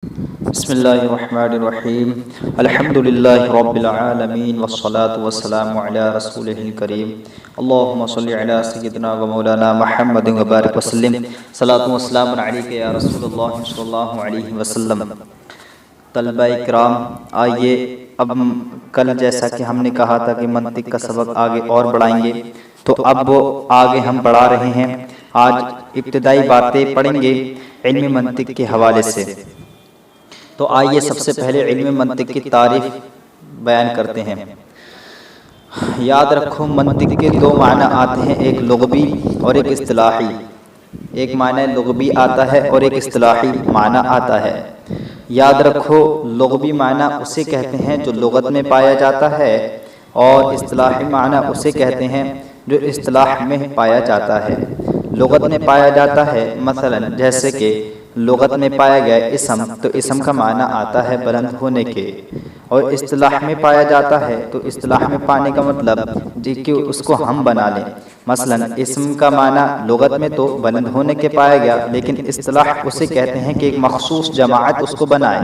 بسم اللہ الرحمن الرحیم الحمد للہ رب العالمین والصلاة والسلام علی رسولہ الکریم اللہم صلی علی سیدنا و مولانا محمد وبارک وسلم صلاۃ و سلام علیک یا رسول اللہ صلی اللہ علیہ وسلم۔ طلبہ کرام، آئیے اب کل جیسا کہ ہم نے کہا تھا کہ منطق کا سبق آگے اور بڑھائیں گے، تو اب وہ آگے ہم بڑھا رہے ہیں۔ آج ابتدائی باتیں پڑھیں گے علم منطق کے حوالے سے۔ تو آئیے سب سے پہلے علم منطق کی تعریف بیان کرتے ہیں۔ یاد رکھو، منطق کے دو معنی آتے ہیں، ایک لغوی اور ایک اصطلاحی۔ ایک معنی لغوی آتا ہے اور ایک اصطلاحی معنی آتا ہے۔ یاد رکھو، لغوی معنی اسے کہتے ہیں جو لغت میں پایا جاتا ہے، اور اصطلاحی معنی اسے کہتے ہیں جو اصطلاح میں پایا جاتا ہے۔ لغت میں پایا جاتا ہے، مثلا جیسے کہ لغت میں پایا گیا اسم، تو اسم کا معنی آتا ہے بلند ہونے کے، اور اصطلاح میں پایا جاتا ہے تو اصطلاح میں پانے کا مطلب کہ اس کو ہم بنا لیں۔ مثلا اسم کا معنی لغت میں تو بلند ہونے کے پایا گیا، لیکن اصطلاح اسے کہتے ہیں کہ ایک مخصوص جماعت اس کو بنائے۔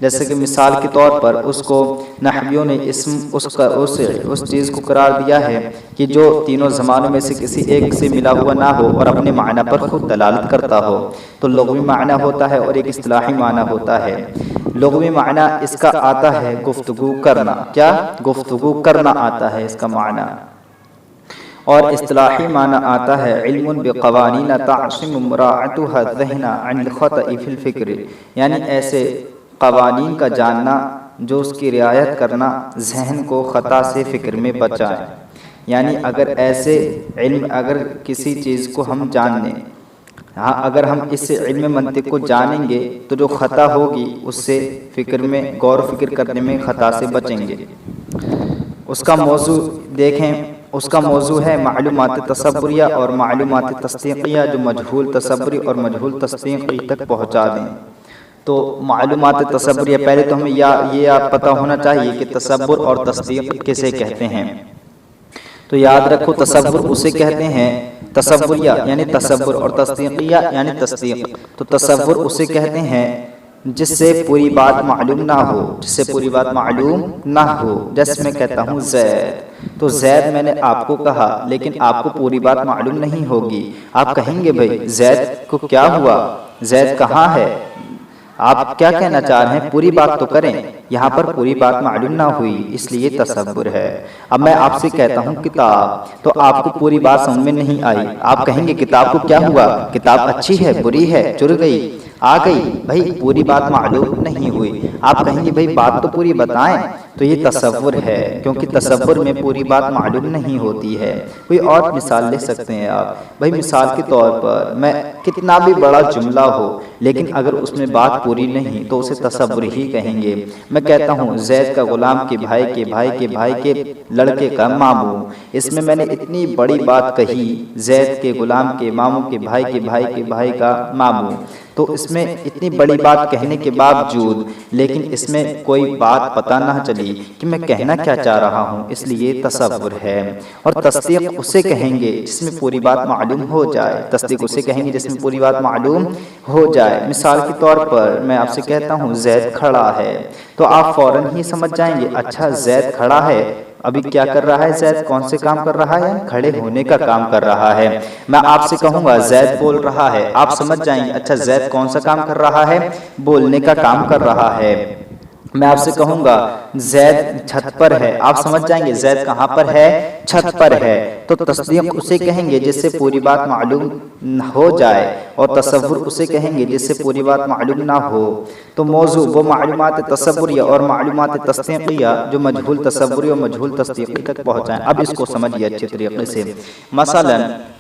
جیسے کہ مثال کے طور پر اس کو نحویوں نے اسم اس چیز کو قرار دیا ہے کہ جو تینوں زمانوں میں سے کسی ایک سے ملا ہوا نہ ہو اور اپنے معنی پر خود دلالت کرتا ہو، تو لغوی معنی ہوتا ہے اور ایک اصطلاحی معنی ہوتا ہے۔ لغوی معنی اس کا آتا ہے گفتگو کرنا، کیا گفتگو کرنا آتا ہے اس کا معنی، اور اصطلاحی معنی آتا ہے علم بقوانین تعصم مراعاتها الذہن عن الخطأ فی الفکر، یعنی ایسے قوانین کا جاننا جو اس کی رعایت کرنا ذہن کو خطا سے فکر میں بچائیں۔ یعنی اگر کسی چیز کو ہم جان لیں، اگر ہم اس علم منطق کو جانیں گے تو جو خطا ہوگی اس سے فکر میں غور و فکر کرنے میں خطا سے بچیں گے۔ اس کا موضوع دیکھیں، اس کا موضوع ہے معلومات تصوریہ اور معلومات تصدیقیہ جو مجہول تصوری اور مجہول تصدیقی تک پہنچا دیں۔ تو معلومات تصوریہ، پہلے تو ہمیں یہ پتہ ہونا چاہیے کہ تصور اور تصدیق کسے کہتے ہیں۔ تو یاد رکھو، تصور اسے کہتے ہیں تصوریہ یعنی تصور، اور تصدیقیہ یعنی تصدیق۔ تو تصور اسے کہتے ہیں جس سے پوری بات معلوم نہ ہو، جس سے پوری بات معلوم نہ ہو۔ جیسے میں کہتا ہوں زید، تو زید میں نے آپ کو کہا لیکن آپ کو پوری بات معلوم نہیں ہوگی۔ آپ کہیں گے بھائی زید کو کیا ہوا، زید کہاں ہے، آپ کیا کہنا چاہ رہے ہیں، پوری بات تو کریں۔ یہاں پر پوری بات معلوم نہ ہوئی، اس لیے تصور ہے۔ اب میں آپ سے کہتا ہوں کتاب، تو آپ کو پوری بات سمجھ میں نہیں آئی، آپ کہیں گے کتاب کو کیا ہوا، کتاب اچھی ہے بری ہے، چر گئی آ گئی، بھائی پوری بات معلوم نہیں ہوئی۔ آپ کہیں گے بھائی بات تو پوری بتائیں، تو یہ تصور ہے، کیونکہ تصور میں پوری بات معلوم نہیں ہوتی ہے۔ کوئی اور مثال لے سکتے ہیں آپ، بھائی مثال کے طور پر میں کتنا بھی بڑا جملہ ہو لیکن اگر اس میں بات پوری نہیں تو اسے تصور ہی کہیں گے۔ میں کہتا ہوں زید کا غلام کے بھائی کے بھائی کے بھائی کے لڑکے کا ماموں، اس میں نے اتنی بڑی بات کہی، زید کے غلام کے ماموں کے بھائی کے بھائی کے بھائی کا ماموں، تو اس میں اتنی بڑی بات کہنے کے باوجود لیکن اس میں کوئی بات پتہ نہ چلی کہ میں کہنا کیا چاہ رہا ہوں، اس لیے تصور ہے۔ اور تصدیق اسے کہیں گے جس میں پوری بات معلوم ہو جائے، تصدیق اسے کہیں گے جس میں پوری بات معلوم ہو جائے۔ مثال کے طور پر میں آپ سے کہتا ہوں زید کھڑا ہے، تو آپ فوراً ہی سمجھ جائیں گے اچھا زید کھڑا ہے، ابھی کیا کر رہا ہے زید، کون سے کام کر رہا ہے، کھڑے ہونے کا کام کر رہا ہے۔ میں آپ سے کہوں گا زید بول رہا ہے، آپ سمجھ جائیں گے اچھا زید کون سا کام کر رہا ہے، بولنے کا کام کر رہا ہے۔ میں آپ سے کہوں گا زید چھت پر ہے، آپ سمجھ جائیں گے زید کہاں پر ہے، چھت پر ہے۔ تو تصدیق اسے کہیں گے جس سے پوری بات معلوم ہو جائے، اور تصور اسے کہیں گے جس سے پوری بات معلوم نہ ہو۔ تو موضوع وہ معلومات تصوریہ اور معلومات تصدیقیہ جو مجہول تصوری اور مجہول تصدیقی تک پہنچائیں۔ اب اس کو سمجھیے اچھے طریقے سے۔ مثلا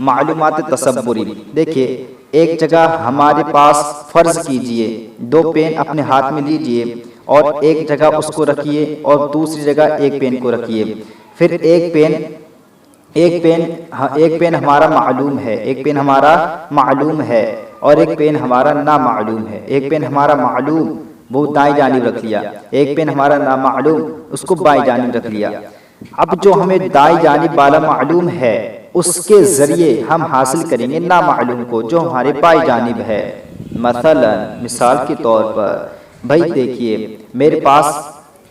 معلومات تصوری، دیکھیے ایک جگہ ہمارے پاس فرض کیجئے دو پین اپنے ہاتھ میں لیجئے اور ایک جگہ اس کو رکھیے اور دوسری جگہ ایک پین کو رکھیے، پھر ایک پین ہمارا معلوم ہے، ایک پین ہمارا معلوم ہے اور ایک پین ہمارا نامعلوم ہے۔ ایک پین ہمارا معلوم وہ دائیں جانب رکھ لیا، ایک پین ہمارا نامعلوم اس کو بائیں جانب رکھ لیا۔ اب جو ہمیں دائیں جانب والا معلوم ہے اس کے ذریعے ہم حاصل کریں گے نامعلوم کو جو ہمارے بائیں جانب ہے۔ مثلا مثال کے طور پر بھائی دیکھیے میرے پاس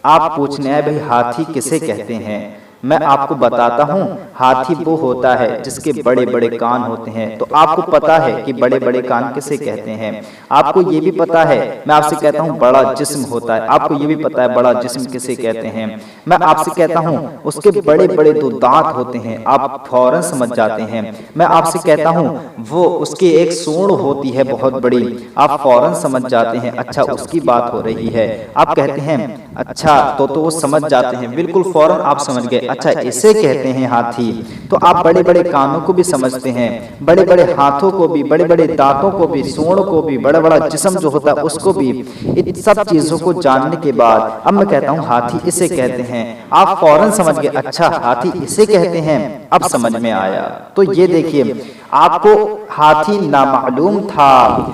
آپ پوچھنے ہیں بھائی ہاتھی کسے کہتے ہیں، میں آپ کو بتاتا ہوں ہاتھی وہ ہوتا ہے جس کے بڑے بڑے کان ہوتے ہیں، تو آپ کو پتا ہے کہ بڑے بڑے کان کسے کہتے ہیں، آپ کو یہ بھی پتا ہے، میں آپ سے کہتا ہوں بڑا جسم ہوتا ہے، آپ کو یہ بھی پتا ہے بڑا جسم کسے کہتے ہیں، میں آپ سے کہتا ہوں اس کے بڑے بڑے دو دانت ہوتے ہیں، آپ فوراً سمجھ جاتے ہیں، میں آپ سے کہتا ہوں وہ اس کی ایک سونڈ ہوتی ہے بہت بڑی، آپ فوراً سمجھ جاتے ہیں اچھا اس کی بات ہو رہی ہے، آپ کہتے ہیں اچھا تو وہ سمجھ جاتے ہیں، بالکل فوراً آپ سمجھ گئے اچھا اسے کہتے ہیں ہاتھی، تو آپ بڑے بڑے کانوں کو بھی سمجھتے ہیں، بڑے بڑے ہاتھوں کو بھی، بڑے بڑے دانتوں کو بھی، سونڈ کو بھی، بڑا بڑا جسم جو ہوتا ہے اس کو بھی، ان سب چیزوں کو جاننے کے بعد اب میں کہتا ہوں ہاتھی اسے کہتے ہیں، آپ فوراً سمجھ گئے اچھا ہاتھی اسے کہتے ہیں، اب سمجھ میں آیا۔ تو یہ دیکھیے آپ کو ہاتھی نامعلوم تھا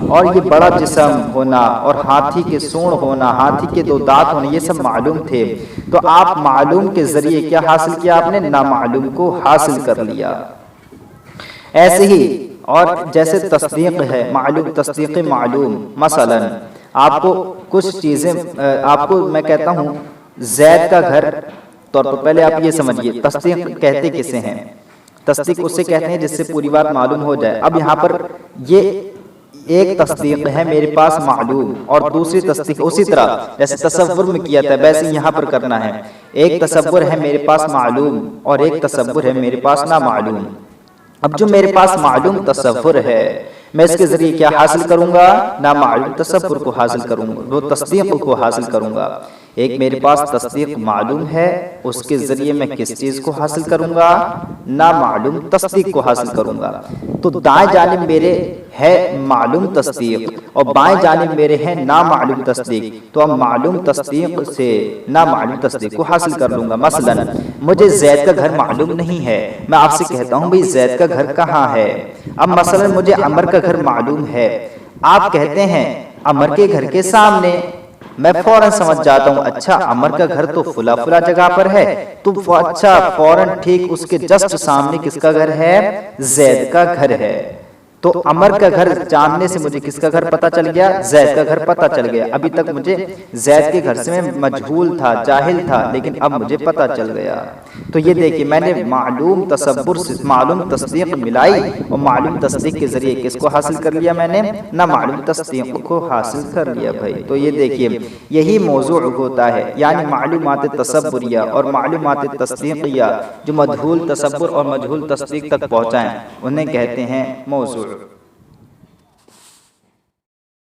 اور یہ بڑا جسم ہونا اور ہاتھی کے سونڈ ہونا، ہاتھی کے دو دانت ہونے، یہ سب معلوم تھے، تو آپ معلوم کے ذریعے کیا حاصل کیا، آپ نے نامعلوم کو حاصل کر لیا۔ ایسے ہی اور جیسے تصدیق ہے، معلوم تصدیق معلوم، مثلا آپ کو کچھ چیزیں آپ کو میں کہتا ہوں زید کا گھر، طور پر پہلے آپ یہ سمجھیے تصدیق کہتے کسے ہیں، تصدیق اسے کہتے ہیں جس سے پوری بات معلوم ہو جائے۔ اب یہاں پر یہ ایک تصدیق ہے میرے پاس معلوم اور دوسری تصدیق اسی طرح جیسے تصور میں کیا تھا ویسے یہاں پر کرنا ہے، ایک تصور ہے میرے پاس معلوم اور ایک تصور ہے میرے پاس نامعلوم۔ اب جو میرے پاس معلوم تصور ہے میں اس کے ذریعے کیا حاصل کروں گا، نامعلوم تصور کو حاصل کروں گا، وہ تصدیق کو حاصل کروں گا۔ ایک میرے پاس تصدیق معلوم ہے، اس کے ذریعے میں کس چیز کو حاصل کروں گا، نامعلوم تصدیق کو حاصل کروں گا۔ تو دائیں جانب میرے ہے معلوم تصدیق اور بائیں جانب میرے ہے نامعلوم تصدیق، تو اب معلوم تصدیق سے نامعلوم تصدیق کو حاصل کر لوں گا۔ مثلا مجھے زید کا گھر معلوم نہیں ہے، میں آپ سے کہتا ہوں بھئی زید کا گھر کہاں ہے، اب مثلا مجھے عمر کا گھر معلوم ہے، آپ کہتے ہیں عمر کے گھر کے سامنے، میں فوراً سمجھ جاتا ہوں اچھا عمر کا گھر تو فلا فلا جگہ پر ہے، تو اچھا فوراً ٹھیک اس کے جسٹ سامنے کس کا گھر ہے، زید کا گھر ہے، تو عمر کا گھر جاننے سے مجھے کس کا گھر پتہ چل گیا، زید کا گھر پتہ چل گیا۔ ابھی تک مجھے زید کے گھر سے میں مجہول تھا، جاہل تھا، لیکن اب مجھے پتہ چل گیا۔ تو یہ دیکھیے میں نے معلوم تصور سے معلوم تصدیق ملائی اور معلوم تصدیق کے ذریعے کس کو حاصل کر لیا میں نے، نہ معلوم تصدیق کو حاصل کر لیا بھائی۔ تو یہ دیکھیے یہی موضوع ہوتا ہے، یعنی معلومات تصوریہ اور معلومات تصدیقیہ جو مجہول تصور اور مجہول تصدیق تک پہنچائیں انہیں کہتے ہیں موضوع۔